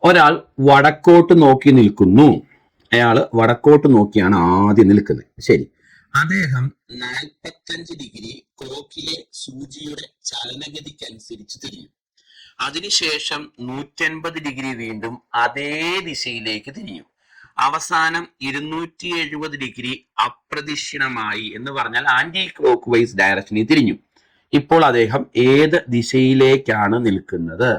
ഒരാൾ വടക്കോട്ട് നോക്കി നിൽക്കുന്നു. അയാള് വടക്കോട്ട് നോക്കിയാണ് ആദ്യം നിൽക്കുന്നത്. ശരി. അദ്ദേഹം 45 ഡിഗ്രി ക്ലോക്കിലെ സൂചിയുടെ ചലനഗതിക്കനുസരിച്ച് തിരിയും. അതിനുശേഷം 180 ഡിഗ്രി വീണ്ടും അതേ ദിശയിലേക്ക് തിരിയും. അവസാനം 270 ഡിഗ്രി അപ്രദക്ഷിണമായി എന്ന് പറഞ്ഞാൽ ആന്റി ക്ലോക്ക് വൈസ് ഡയറക്ഷനിൽ തിരിഞ്ഞു. ഇപ്പോൾ അദ്ദേഹം ഏത് ദിശയിലേക്കാണ് നിൽക്കുന്നത്?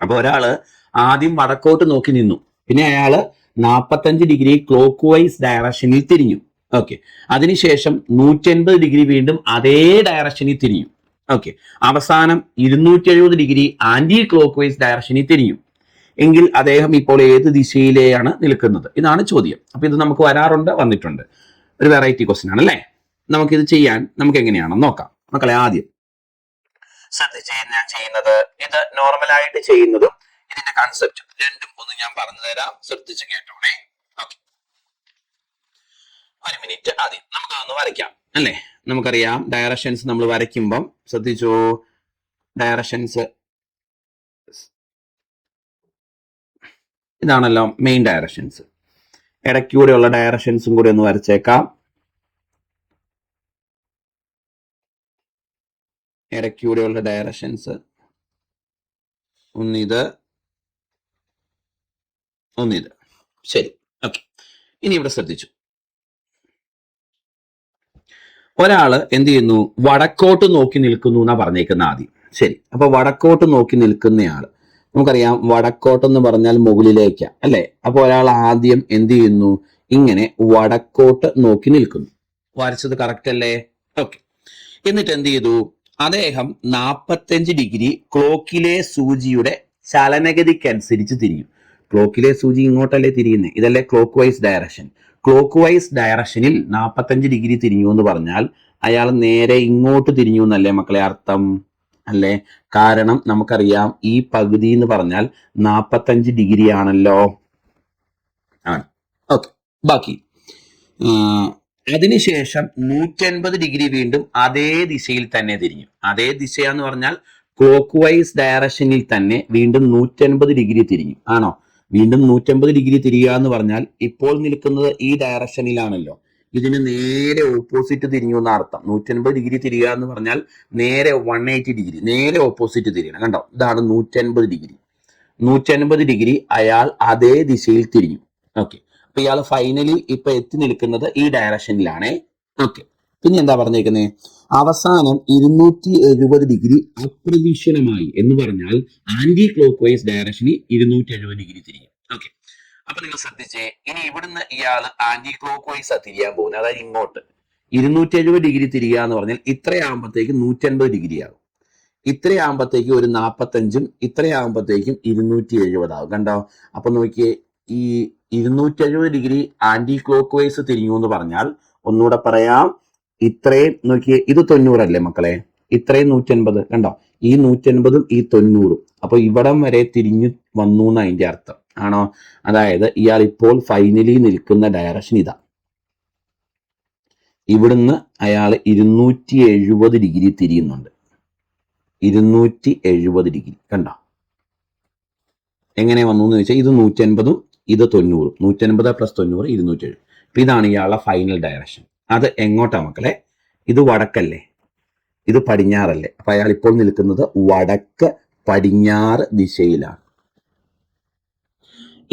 അപ്പൊ ഒരാള് ആദ്യം വടക്കോട്ട് നോക്കി നിന്നു, പിന്നെ അയാള് 45 ഡിഗ്രി ക്ലോക്ക് വൈസ് ഡയറക്ഷനിൽ തിരിഞ്ഞു. ഓക്കെ. അതിനുശേഷം 180 ഡിഗ്രി വീണ്ടും അതേ ഡയറക്ഷനിൽ തിരിഞ്ഞു. ഓക്കെ. അവസാനം 270 ഡിഗ്രി ആന്റി ക്ലോക്ക് വൈസ് ഡയറക്ഷനിൽ തിരിഞ്ഞു. എങ്കിൽ അദ്ദേഹം ഇപ്പോൾ ഏത് ദിശയിലെയാണ് നിൽക്കുന്നത്? ഇതാണ് ചോദ്യം. അപ്പൊ ഇത് നമുക്ക് വരാറുണ്ട്, വന്നിട്ടുണ്ട്. ഒരു വെറൈറ്റി ക്വസ്റ്റ്യൻ ആണ് അല്ലേ? നമുക്കിത് ചെയ്യാൻ നമുക്ക് എങ്ങനെയാണെന്ന് നോക്കാം. മക്കളെ, ആദ്യം ശ്രദ്ധിച്ച് ഞാൻ ചെയ്യുന്നത് ഇത് നോർമലായിട്ട് ചെയ്യുന്നതും ഇതിന്റെ കൺസെപ്റ്റ് രണ്ടും ഒന്ന് ഞാൻ പറഞ്ഞു തരാം. ശ്രദ്ധിച്ച് കേട്ടോണേ. ഓക്കെ, ഒരു മിനിറ്റ്. ആദ്യം നമുക്കതൊന്ന് വരയ്ക്കാം അല്ലേ? നമുക്കറിയാം ഡയറക്ഷൻസ് നമ്മൾ വരയ്ക്കുമ്പം ശ്രദ്ധിച്ചോ, ഡയറക്ഷൻസ് ഇതാണല്ലോ മെയിൻ ഡയറക്ഷൻസ്. ഇടയ്ക്കൂടെയുള്ള ഡയറക്ഷൻസും കൂടി ഒന്ന് വരച്ചേക്കാം. ഇടയ്ക്കൂടെയുള്ള ഡയറക്ഷൻസ് ഒന്നിത്, ഒന്നിത്. ശരി, ഓക്കെ. ഇനി ഇവിടെ ശ്രദ്ധിച്ചു, ഒരാള് എന്ത് ചെയ്യുന്നു? വടക്കോട്ട് നോക്കി നിൽക്കുന്നു എന്നാ പറഞ്ഞേക്കുന്ന ആദ്യം. ശരി, അപ്പൊ വടക്കോട്ട് നോക്കി നിൽക്കുന്നയാള്, നമുക്കറിയാം വടക്കോട്ടെന്ന് പറഞ്ഞാൽ മുകളിലേക്കാ അല്ലെ? അപ്പൊ ഒരാൾ ആദ്യം എന്ത് ചെയ്യുന്നു? ഇങ്ങനെ വടക്കോട്ട് നോക്കി നിൽക്കുന്നു. വരച്ചത് കറക്റ്റ് അല്ലേ? ഓക്കെ. എന്നിട്ട് എന്ത് ചെയ്തു? അദ്ദേഹം 45 ഡിഗ്രി ക്ലോക്കിലെ സൂചിയുടെ ചലനഗതിക്കനുസരിച്ച് തിരിയും. ക്ലോക്കിലെ സൂചി ഇങ്ങോട്ടല്ലേ തിരിയുന്നത്? ഇതല്ലേ clock vice direction. Clock vice ഡയറക്ഷനിൽ 45 ഡിഗ്രി തിരിഞ്ഞു എന്ന് പറഞ്ഞാൽ അയാൾ നേരെ ഇങ്ങോട്ട് തിരിഞ്ഞു എന്നല്ലേ മക്കളെ അർത്ഥം? അല്ലേ? കാരണം നമുക്കറിയാം ഈ പകുതി എന്ന് പറഞ്ഞാൽ 45 ഡിഗ്രി ആണല്ലോ. ആണ്. ഓക്കെ. ബാക്കി അതിനുശേഷം 180 ഡിഗ്രി വീണ്ടും അതേ ദിശയിൽ തന്നെ തിരിഞ്ഞു. അതേ ദിശയാന്ന് പറഞ്ഞാൽ ക്ലോക്ക് വൈസ് ഡയറക്ഷനിൽ തന്നെ വീണ്ടും 180 ഡിഗ്രി തിരിഞ്ഞു. ആണോ? വീണ്ടും 180 ഡിഗ്രി തിരിയുക എന്ന് പറഞ്ഞാൽ ഇപ്പോൾ നിൽക്കുന്നത് ഈ ഡയറക്ഷനിലാണല്ലോ, ഇതിന് നേരെ ഓപ്പോസിറ്റ് തിരിഞ്ഞു എന്ന അർത്ഥം. 180 ഡിഗ്രി തിരിയുക എന്ന് പറഞ്ഞാൽ നേരെ 180 ഡിഗ്രി നേരെ ഓപ്പോസിറ്റ് തിരിയണം. കണ്ടോ? ഇതാണ് 180 ഡിഗ്രി. 180 ഡിഗ്രി അയാൾ അതേ ദിശയിൽ തിരിഞ്ഞു. ഓക്കെ. അപ്പൊ ഇയാൾ ഫൈനലി ഇപ്പൊ എത്തി നിൽക്കുന്നത് ഈ ഡയറക്ഷനിലാണ്. ഓക്കെ. പിന്നെ എന്താ പറഞ്ഞേക്കുന്നത്? അവസാനം 270 ഡിഗ്രി അപ്രദക്ഷിണമായി എന്ന് പറഞ്ഞാൽ ആന്റി ക്ലോക്ക് വൈസ് ഡയറക്ഷനിൽ 270 ഡിഗ്രി തിരിയും. ഓക്കെ. അപ്പൊ നിങ്ങൾ ശ്രദ്ധിച്ചേ, ഇനി ഇവിടുന്ന് ഇയാൾ ആന്റി ക്ലോക്ക് വൈസ് തിരിയാൻ പോകുന്നത്, അതായത് ഇങ്ങോട്ട് 270 ഡിഗ്രി തിരിയുക എന്ന് പറഞ്ഞാൽ ഇത്രയാകുമ്പോഴത്തേക്ക് 180 ഡിഗ്രി ആകും. ഇത്രയാകുമ്പോഴത്തേക്ക് ഒരു 45ഉം ഇത്രയാകുമ്പോഴത്തേക്കും 270 ആകും. കണ്ടോ? അപ്പൊ നോക്കിയേ, ഈ 270 ഡിഗ്രി ആന്റി ക്ലോക്ക് വൈസ് തിരിഞ്ഞു എന്ന് പറഞ്ഞാൽ, ഒന്നുകൂടെ പറയാം, ഇത്രയും നോക്കിയേ, ഇത് 90 അല്ലേ മക്കളെ? ഇത്രയും 180. കണ്ടോ? ഈ 180ഉം ഈ 90ഉം. അപ്പൊ ഇവിടം വരെ തിരിഞ്ഞു വന്നു എന്ന് അതിന്റെ അർത്ഥം. ആണോ? അതായത് ഇയാൾ ഇപ്പോൾ ഫൈനലി നിൽക്കുന്ന ഡയറക്ഷൻ ഇതാ. ഇവിടുന്ന് അയാൾ 270 ഡിഗ്രി തിരിയുന്നുണ്ട്. 270 ഡിഗ്രി. കണ്ടോ? എങ്ങനെ വന്നു എന്ന് ചോദിച്ചാൽ ഇത് 180ഉം ഇത് 90ഉം. 180 പ്ലസ് 90 270. അപ്പൊ ഇതാണ് ഇയാളുടെ ഫൈനൽ ഡയറക്ഷൻ. അത് എങ്ങോട്ടാ മക്കളെ? ഇത് വടക്കല്ലേ, ഇത് പടിഞ്ഞാറല്ലേ? അപ്പൊ അയാൾ ഇപ്പോൾ നിൽക്കുന്നത് വടക്ക് പടിഞ്ഞാറ് ദിശയിലാണ്.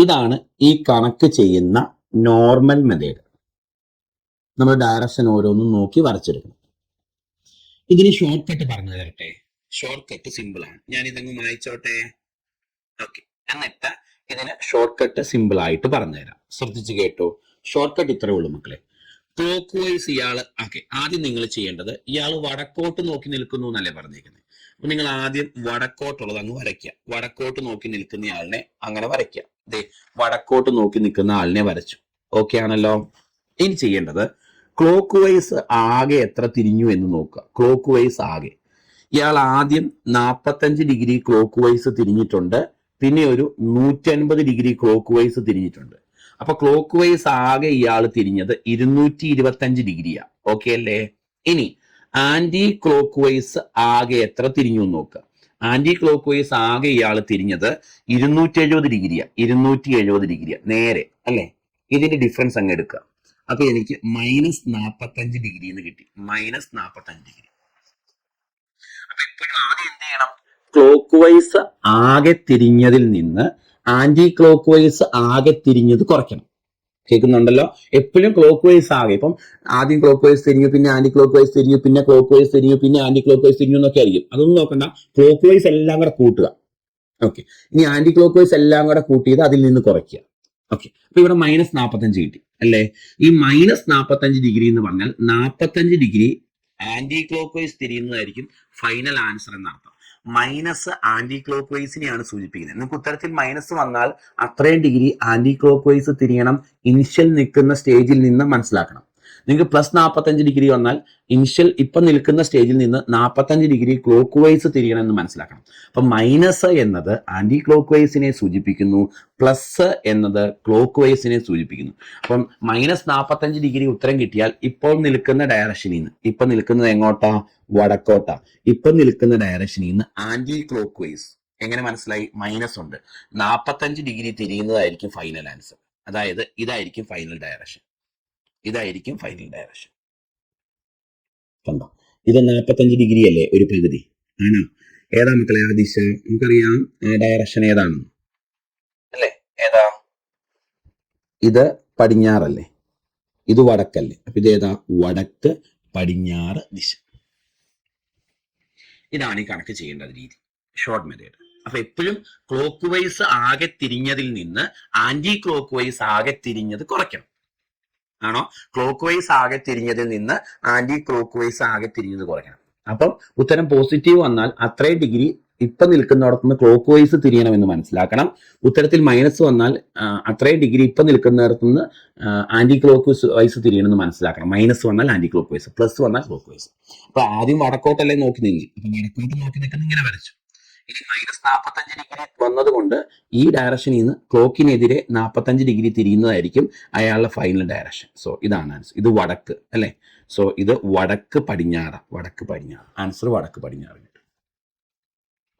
ഇതാണ് ഈ കണക്ക് ചെയ്യുന്ന നോർമൽ മെത്തേഡ്. നമ്മൾ ഡയറക്ഷൻ ഓരോന്നും നോക്കി വരച്ചെടുക്കണം. ഇതിന് ഷോർട്ട് കട്ട് പറഞ്ഞു തരട്ടെ? ഷോർട്ട് കട്ട് സിമ്പിൾ ആണ്. ഞാൻ ഇതങ്ങ് വായിച്ചോട്ടെ. ഓക്കെ. എന്നിട്ട് ഇതിന് ഷോർട്ട് കട്ട് സിമ്പിൾ ആയിട്ട് പറഞ്ഞുതരാം. ശ്രദ്ധിച്ചു കേട്ടോ. ഷോർട്ട് കട്ട് ഇത്രേ ഉള്ളൂ മക്കളെ. ക്ലോക്ക് വൈസ് ഇയാള് ആദ്യം നിങ്ങൾ ചെയ്യേണ്ടത്, ഇയാൾ വടക്കോട്ട് നോക്കി നിൽക്കുന്നു എന്നല്ലേ പറഞ്ഞേക്കുന്നത്. അപ്പൊ നിങ്ങൾ ആദ്യം വടക്കോട്ടുള്ളത് അങ്ങ് വരയ്ക്കുക. വടക്കോട്ട് നോക്കി നിൽക്കുന്ന ആളിനെ അങ്ങനെ വരയ്ക്കുക. ദേ, വടക്കോട്ട് നോക്കി നിൽക്കുന്ന ആളിനെ വരച്ചു. ഓക്കെ ആണല്ലോ? ഇനി ചെയ്യേണ്ടത് ക്ലോക്ക് വൈസ് ആകെ എത്ര തിരിഞ്ഞു എന്ന് നോക്കുക. ക്ലോക്ക് വൈസ് ആകെ ഇയാൾ ആദ്യം 45 ഡിഗ്രി ക്ലോക്ക് വൈസ് തിരിഞ്ഞിട്ടുണ്ട്, പിന്നെ ഒരു 180 ഡിഗ്രി ക്ലോക്ക് വൈസ് തിരിഞ്ഞിട്ടുണ്ട്. അപ്പൊ ക്ലോക്ക് വൈസ് ആകെ ഇയാൾ തിരിഞ്ഞത് 225 ഡിഗ്രിയാ. ഓക്കെ അല്ലേ? ഇനി ആന്റി ക്ലോക്ക് വൈസ് ആകെ എത്ര തിരിഞ്ഞു നോക്കുക. ആന്റി ക്ലോക്ക് വൈസ് ആകെ ഇയാൾ തിരിഞ്ഞത് 270 ഡിഗ്രിയാ നേരെ അല്ലെ. ഇതിന്റെ ഡിഫറൻസ് അങ്ങ് എടുക്കുക. അപ്പൊ എനിക്ക് -45 എന്ന് കിട്ടി. -45 അപ്പൊ എപ്പോഴും ആദ്യം എന്ത് ചെയ്യണം? ക്ലോക്ക് വൈസ് ആകെ തിരിഞ്ഞതിൽ നിന്ന് ആന്റി ക്ലോക്ക് വൈസ് ആകെ തിരിഞ്ഞത് കുറയ്ക്കണം. കേൾക്കുന്നുണ്ടല്ലോ? എപ്പോഴും ക്ലോക്ക് വൈസ് ആകെ, ഇപ്പം ആദ്യം ക്ലോക്ക് വൈസ് തിരിഞ്ഞു, പിന്നെ ആന്റി ക്ലോക്ക് വൈസ് തിരിഞ്ഞു, പിന്നെ ക്ലോക്ക് വൈസ് തിരിഞ്ഞു, പിന്നെ ആന്റി ക്ലോക്ക് വൈസ് തിരിഞ്ഞു എന്നൊക്കെ ആയിരിക്കും. അതൊന്നും നോക്കണ്ട, ക്ലോക്ക് വൈസ് എല്ലാം കൂടെ കൂട്ടുക. ഓക്കെ, ഇനി ആന്റി ക്ലോക്ക് വൈസ് എല്ലാം കൂടെ കൂട്ടിയത് അതിൽ നിന്ന് കുറയ്ക്കുക. ഓക്കെ, അപ്പൊ ഇവിടെ -45 കിട്ടി അല്ലേ. ഈ -45 എന്ന് പറഞ്ഞാൽ 45 ഡിഗ്രി ആന്റി ക്ലോക്ക് വൈസ് തിരിയുന്നതായിരിക്കും ഫൈനൽ ആൻസർ എന്നർത്ഥം. മൈനസ് ആന്റി ക്ലോക്ക് വൈസിനെയാണ് സൂചിപ്പിക്കുന്നത്. നിങ്ങൾക്ക് ഉത്തരത്തിൽ മൈനസ് വന്നാൽ അത്രയും ഡിഗ്രി ആന്റി ക്ലോക്ക് വൈസ് തിരിയണം ഇനിഷ്യൽ നിൽക്കുന്ന സ്റ്റേജിൽ നിന്ന് മനസ്സിലാക്കണം. നിങ്ങൾക്ക് +45 വന്നാൽ ഇനിഷ്യൽ ഇപ്പം നിൽക്കുന്ന സ്റ്റേജിൽ നിന്ന് 45 ഡിഗ്രി ക്ലോക്ക് വൈസ് തിരിയണം എന്ന് മനസ്സിലാക്കണം. അപ്പം മൈനസ് എന്നത് ആന്റി ക്ലോക്ക് വൈസിനെ സൂചിപ്പിക്കുന്നു, പ്ലസ് എന്നത് ക്ലോക്ക് വൈസിനെ സൂചിപ്പിക്കുന്നു. അപ്പം -45 ഉത്തരം കിട്ടിയാൽ ഇപ്പോൾ നിൽക്കുന്ന ഡയറക്ഷനിൽ നിന്ന്, ഇപ്പം നിൽക്കുന്നത് എങ്ങോട്ടാ? വടക്കോട്ടാ. ഇപ്പം നിൽക്കുന്ന ഡയറക്ഷനിൽ നിന്ന് ആന്റി ക്ലോക്ക് വൈസ് എങ്ങനെ മനസ്സിലായി? മൈനസ് ഉണ്ട്. 45 ഡിഗ്രി തിരിയുന്നതായിരിക്കും ഫൈനൽ ആൻസർ. അതായത് ഇതായിരിക്കും ഫൈനൽ ഡയറക്ഷൻ. ഇതായിരിക്കും ഫൈനൽ ഡയറക്ഷൻ. കണ്ടോ? ഇത് 45 ഡിഗ്രി അല്ലേ ഒരു പകുതി? ആണോ? ഏതാ മക്കളെ ആ ദിശ? നമുക്കറിയാം ഡയറക്ഷൻ ഏതാണ് അല്ലേ? ഏതാ? ഇത് പടിഞ്ഞാറല്ലേ, ഇത് വടക്കല്ലേ. അപ്പൊ ഇത് ഏതാ? വടക്ക് പടിഞ്ഞാറ് ദിശ. ഇതാണ് ഈ കണക്ക് ചെയ്യേണ്ട രീതി, ഷോർട്ട് മെത്തേഡ്. അപ്പൊ എപ്പോഴും ക്ലോക്ക് വൈസ് ആകെ തിരിഞ്ഞതിൽ നിന്ന് ആന്റി ക്ലോക്ക് വൈസ് ആകെ തിരിഞ്ഞത് കുറയ്ക്കണം. ആണോ? ക്ലോക്ക് വൈസ് ആകെ തിരിഞ്ഞതിൽ നിന്ന് ആന്റി ക്ലോക്ക് വൈസ് ആകെ തിരിഞ്ഞത് കുറയ്ക്കണം. അപ്പം ഉത്തരം പോസിറ്റീവ് വന്നാൽ അത്രയും ഡിഗ്രി ഇപ്പൊ നിൽക്കുന്നിടത്ത് നിന്ന് ക്ലോക്ക് വൈസ് തിരിയണമെന്ന് മനസ്സിലാക്കണം. ഉത്തരത്തിൽ മൈനസ് വന്നാൽ അത്രയും ഡിഗ്രി ഇപ്പൊ നിൽക്കുന്നിടത്ത് നിന്ന് ആന്റി ക്ലോക്ക് വൈസ് തിരിയണമെന്ന് മനസ്സിലാക്കണം. മൈനസ് വന്നാൽ ആന്റി ക്ലോക്ക് വൈസ്, പ്ലസ് വന്നാൽ ക്ലോക്ക് വൈസ്. അപ്പൊ ആദ്യം വടക്കോട്ടല്ലേ നോക്കി നിന്നി, അപ്പൊ വടക്കോട്ട് നോക്കി നിൽക്കുന്ന ഇങ്ങനെ വരച്ചു. ഇനി -45 ഡിഗ്രി വന്നതുകൊണ്ട് ഈ ഡയറക്ഷനിൽ നിന്ന് ക്ലോക്കിനെതിരെ 45 ഡിഗ്രി തിരിയുന്നതായിരിക്കും അയാളുടെ ഫൈനൽ ഡയറക്ഷൻ. സോ ഇതാണ് ആൻസർ. ഇത് വടക്ക് അല്ലെ. സോ ഇത് വടക്ക് പടിഞ്ഞാറ്. വടക്ക് പടിഞ്ഞാറ് ആൻസർ വടക്ക് പടിഞ്ഞാറ് കിട്ടും.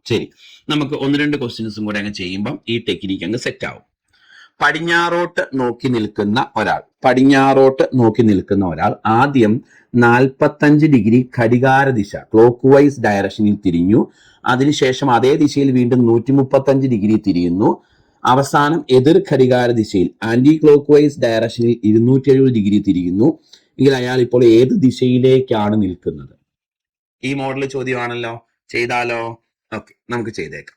ശരി, നമുക്ക് 1-2 ക്വസ്റ്റ്യൻസും കൂടെ അങ്ങ് ചെയ്യുമ്പം ഈ ടെക്നിക്ക് അങ്ങ് സെറ്റ് ആവും. പടിഞ്ഞാറോട്ട് നോക്കി നിൽക്കുന്ന ഒരാൾ ആദ്യം 45 ഡിഗ്രി ഘടികാര ദിശ ക്ലോക്ക് വൈസ് ഡയറക്ഷനിൽ തിരിഞ്ഞു. അതിനുശേഷം അതേ ദിശയിൽ വീണ്ടും 135 ഡിഗ്രി തിരിയുന്നു. അവസാനം എതിർ ഘടികാര ദിശയിൽ ആന്റി ക്ലോക്ക് വൈസ് ഡയറക്ഷനിൽ 270 ഡിഗ്രി തിരിയുന്നു. എങ്കിൽ അയാൾ ഇപ്പോൾ ഏത് ദിശയിലേക്കാണ് നിൽക്കുന്നത്? ഈ മോഡൽ ചോദ്യമാണല്ലോ. ചെയ്താലോ? ഓക്കെ, നമുക്ക് ചെയ്തേക്കാം.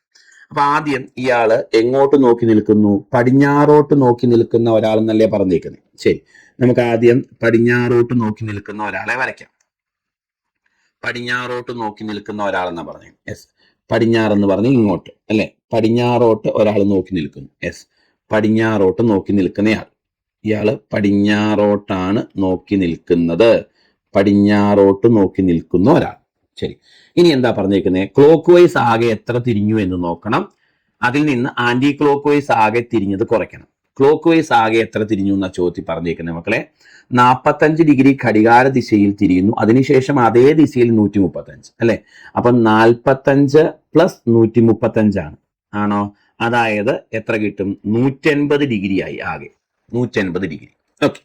അപ്പൊ ആദ്യം ഇയാള് എങ്ങോട്ട് നോക്കി നിൽക്കുന്നു? പടിഞ്ഞാറോട്ട് നോക്കി നിൽക്കുന്ന ഒരാളെന്നല്ലേ പറഞ്ഞേക്കുന്നത്. ശരി, നമുക്ക് ആദ്യം പടിഞ്ഞാറോട്ട് നോക്കി നിൽക്കുന്ന ഒരാളെ വരയ്ക്കാം. പടിഞ്ഞാറോട്ട് നോക്കി നിൽക്കുന്ന ഒരാളെന്നാ പറഞ്ഞു. യെസ്, പടിഞ്ഞാറെന്ന് പറഞ്ഞ് ഇങ്ങോട്ട് അല്ലെ. പടിഞ്ഞാറോട്ട് ഒരാൾ നോക്കി നിൽക്കുന്നു. യെസ്, പടിഞ്ഞാറോട്ട് നോക്കി നിൽക്കുന്നയാൾ. ഇയാള് പടിഞ്ഞാറോട്ടാണ് നോക്കി നിൽക്കുന്നത്. പടിഞ്ഞാറോട്ട് നോക്കി നിൽക്കുന്ന ഒരാൾ. ശരി, ഇനി എന്താ പറഞ്ഞേക്കുന്നത്? ക്ലോക്ക് വൈസ് ആകെ എത്ര തിരിഞ്ഞു എന്ന് നോക്കണം. അതിൽ നിന്ന് ആന്റി ക്ലോക്ക് വൈസ് ആകെ തിരിഞ്ഞത് കുറയ്ക്കണം. ക്ലോക്ക് വൈസ് ആകെ എത്ര തിരിഞ്ഞു എന്ന ചോദ്യം പറഞ്ഞേക്കുന്നത് മക്കളെ. 45 ഡിഗ്രി ഘടികാര ദിശയിൽ തിരിയുന്നു. അതിനുശേഷം അതേ ദിശയിൽ 135 അല്ലെ. അപ്പൊ 45 + 135 ആണ്. ആണോ? അതായത് എത്ര കിട്ടും? 180 ഡിഗ്രി ആയി ആകെ. 180 ഡിഗ്രി. ഓക്കെ,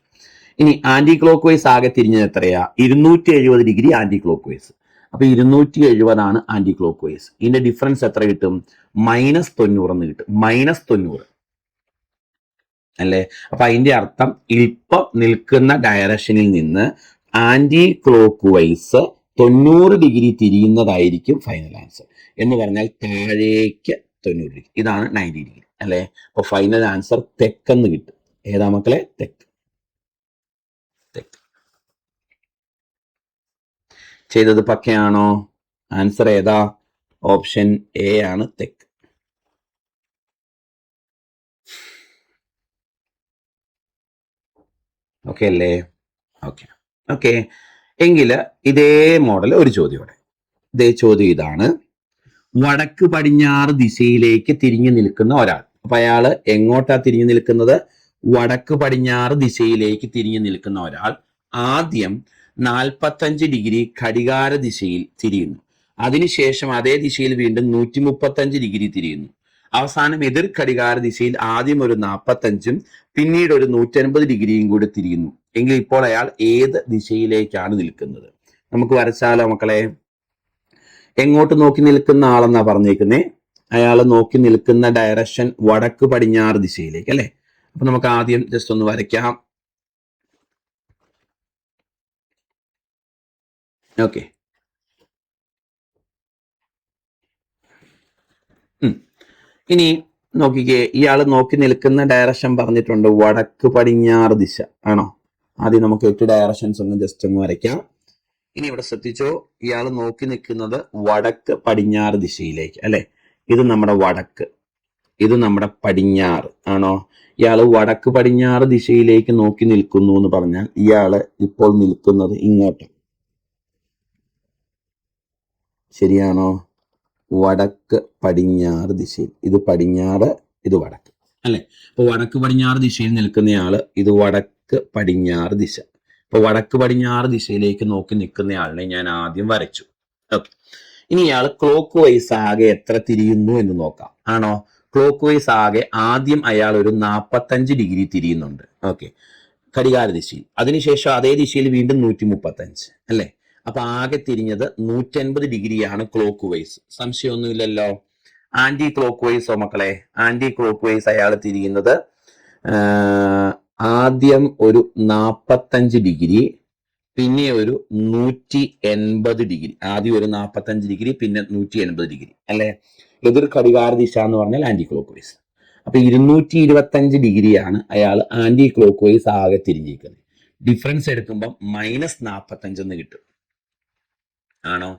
ഇനി ആന്റി ക്ലോക്ക് വൈസ് ആകെ തിരിഞ്ഞത് എത്രയാ? 270 ഡിഗ്രി ആന്റി ക്ലോക്ക് വൈസ്. അപ്പൊ 270 ആണ് ആന്റി ക്ലോക്ക് വൈസ്. ഇതിന്റെ ഡിഫറൻസ് എത്ര കിട്ടും? -90 എന്ന് കിട്ടും. -90 അല്ലേ. അപ്പൊ അതിന്റെ അർത്ഥം ഇപ്പം നിൽക്കുന്ന ഡയറക്ഷനിൽ നിന്ന് ആന്റി ക്ലോക്ക് വൈസ് 90 ഡിഗ്രി തിരിയുന്നതായിരിക്കും ഫൈനൽ ആൻസർ. എന്ന് പറഞ്ഞാൽ താഴേക്ക് 90 ഡിഗ്രി. ഇതാണ് 90 ഡിഗ്രി അല്ലെ. അപ്പൊ ഫൈനൽ ആൻസർ തെക്കെന്ന് കിട്ടും. ഏതാ മക്കളെ? തെക്ക്. തെക്ക് ചെയ്തത് പക്കയാണോ? ആൻസർ ഏതാ? ഓപ്ഷൻ എ ആണ് തെക്ക്. ഓക്കെ അല്ലേ? ഓക്കെ ഓക്കെ എങ്കിൽ ഇതേ മോഡൽ ഒരു ചോദ്യം. ഇതേ ചോദ്യം ഇതാണ്. വടക്ക് പടിഞ്ഞാറ് ദിശയിലേക്ക് തിരിഞ്ഞു നിൽക്കുന്ന ഒരാൾ. അപ്പൊ അയാള് എങ്ങോട്ടാ തിരിഞ്ഞു നിൽക്കുന്നത്? വടക്ക് പടിഞ്ഞാറ് ദിശയിലേക്ക് തിരിഞ്ഞു നിൽക്കുന്ന ഒരാൾ ആദ്യം 45 ഡിഗ്രി ഘടികാര ദിശയിൽ തിരിയുന്നു. അതിനുശേഷം അതേ ദിശയിൽ വീണ്ടും 135 ഡിഗ്രി തിരിയുന്നു. അവസാനം എതിർ ഘടികാര ദിശയിൽ ആദ്യം ഒരു 45ഉം പിന്നീട് ഒരു 180 ഡിഗ്രിയും കൂടി തിരിയുന്നു. എങ്കിൽ ഇപ്പോൾ അയാൾ ഏത് ദിശയിലേക്കാണ് നിൽക്കുന്നത്? നമുക്ക് വരച്ചാലോ മക്കളെ? എങ്ങോട്ട് നോക്കി നിൽക്കുന്ന ആളെന്നാ പറഞ്ഞേക്കുന്നേ? അയാൾ നോക്കി നിൽക്കുന്ന ഡയറക്ഷൻ വടക്ക് പടിഞ്ഞാറ് ദിശയിലേക്ക് അല്ലെ. അപ്പൊ നമുക്ക് ആദ്യം ജസ്റ്റ് ഒന്ന് വരയ്ക്കാം. ഓക്കെ, ഇനി നോക്കിക്കേ, ഇയാൾ നോക്കി നിൽക്കുന്ന ഡയറക്ഷൻ പറഞ്ഞിട്ടുണ്ട് വടക്ക് പടിഞ്ഞാറ് ദിശ ആണോ? ആദ്യം നമുക്ക് 8 ഡയറക്ഷൻസ് ഒന്ന് ജസ്റ്റ് ഒന്ന് വരയ്ക്കാം. ഇനി ഇവിടെ ശ്രദ്ധിച്ചോ, ഇയാൾ നോക്കി നിൽക്കുന്നത് വടക്ക് പടിഞ്ഞാറ് ദിശയിലേക്ക് അല്ലെ. ഇത് നമ്മുടെ വടക്ക്, ഇത് നമ്മുടെ പടിഞ്ഞാറ് ആണോ? ഇയാൾ വടക്ക് പടിഞ്ഞാറ് ദിശയിലേക്ക് നോക്കി നിൽക്കുന്നു എന്ന് പറഞ്ഞാൽ ഇയാള് ഇപ്പോൾ നിൽക്കുന്നത് ഇങ്ങോട്ട്, ശരിയാണോ? വടക്ക് പടിഞ്ഞാറ് ദിശയിൽ, ഇത് പടിഞ്ഞാറ്, ഇത് വടക്ക് അല്ലെ. അപ്പൊ വടക്ക് പടിഞ്ഞാറ് ദിശയിൽ നിൽക്കുന്നയാള് ഇത് വടക്ക് പടിഞ്ഞാറ് ദിശ. അപ്പൊ വടക്ക് പടിഞ്ഞാറ് ദിശയിലേക്ക് നോക്കി നിൽക്കുന്നയാളിനെ ഞാൻ ആദ്യം വരച്ചു. ഓക്കെ, ഇനി ഇയാൾ ക്ലോക്ക് വൈസ് ആകെ എത്ര തിരിയുന്നു എന്ന് നോക്കാം. ആണോ? ക്ലോക്ക് വൈസ് ആകെ ആദ്യം അയാൾ ഒരു 45 ഡിഗ്രി തിരിയുന്നുണ്ട്. ഓക്കെ, ഘടികാര ദിശയിൽ. അതിനുശേഷം അതേ ദിശയിൽ വീണ്ടും 135 അല്ലെ. അപ്പൊ ആകെ തിരിഞ്ഞത് 180 ഡിഗ്രിയാണ് ക്ലോക്ക് വൈസ്. സംശയമൊന്നുമില്ലല്ലോ. ആന്റി ക്ലോക്ക് വൈസോ മക്കളെ? ആന്റി ക്ലോക്ക് വൈസ് അയാൾ തിരിയുന്നത് ആദ്യം ഒരു 45 ഡിഗ്രി, പിന്നെ ഒരു 180 ഡിഗ്രി. ആദ്യം ഒരു 45 ഡിഗ്രി, പിന്നെ 180 ഡിഗ്രി അല്ലെ. എതിർ ഘടികാര ദിശ എന്ന് പറഞ്ഞാൽ ആന്റി ക്ലോക്ക് വൈസ്. അപ്പൊ 225 ഡിഗ്രിയാണ് അയാൾ ആന്റി ക്ലോക്ക് വൈസ് ആകെ തിരിഞ്ഞിരിക്കുന്നത്. ഡിഫറൻസ് എടുക്കുമ്പോൾ -45 എന്ന് കിട്ടും. ആണോ?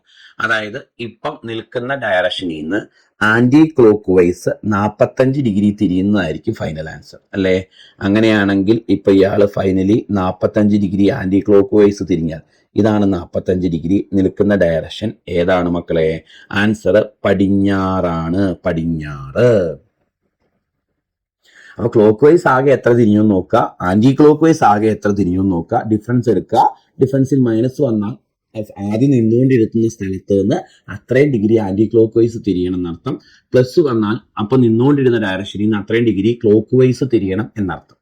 അതായത് ഇപ്പം നിൽക്കുന്ന ഡയറക്ഷനിൽ നിന്ന് ആന്റി ക്ലോക്ക് വൈസ് 45 ഡിഗ്രി തിരിയുന്നതായിരിക്കും ഫൈനൽ ആൻസർ അല്ലേ. അങ്ങനെയാണെങ്കിൽ ഇപ്പൊ ഇയാള് finally 45 degree anticlockwise തിരിഞ്ഞാൽ ഇതാണ് 45 ഡിഗ്രി. നിൽക്കുന്ന ഡയറക്ഷൻ ഏതാണ് മക്കളെ? ആൻസർ പടിഞ്ഞാറാണ്, പടിഞ്ഞാറ്. അപ്പൊ ക്ലോക്ക് വൈസ് ആകെ എത്ര തിരിഞ്ഞു നോക്കുക, ആന്റി ക്ലോക്ക് വൈസ് ആകെ എത്ര തിരിഞ്ഞു നോക്കുക, ഡിഫറൻസ് എടുക്കുക. ഡിഫറൻസിൽ മൈനസ് വന്നാൽ ആദ്യം നിന്നുകൊണ്ടിരിക്കുന്ന സ്ഥലത്ത് നിന്ന് അത്രയും ഡിഗ്രി ആന്റി ക്ലോക്ക് വൈസ് തിരിയണം എന്നർത്ഥം. പ്ലസ് വന്നാൽ അപ്പൊ നിന്നുകൊണ്ടിരുന്ന ഡയറക്ഷനിൽ നിന്ന് അത്രയും ഡിഗ്രി ക്ലോക്ക് വൈസ് തിരിയണം എന്നർത്ഥം.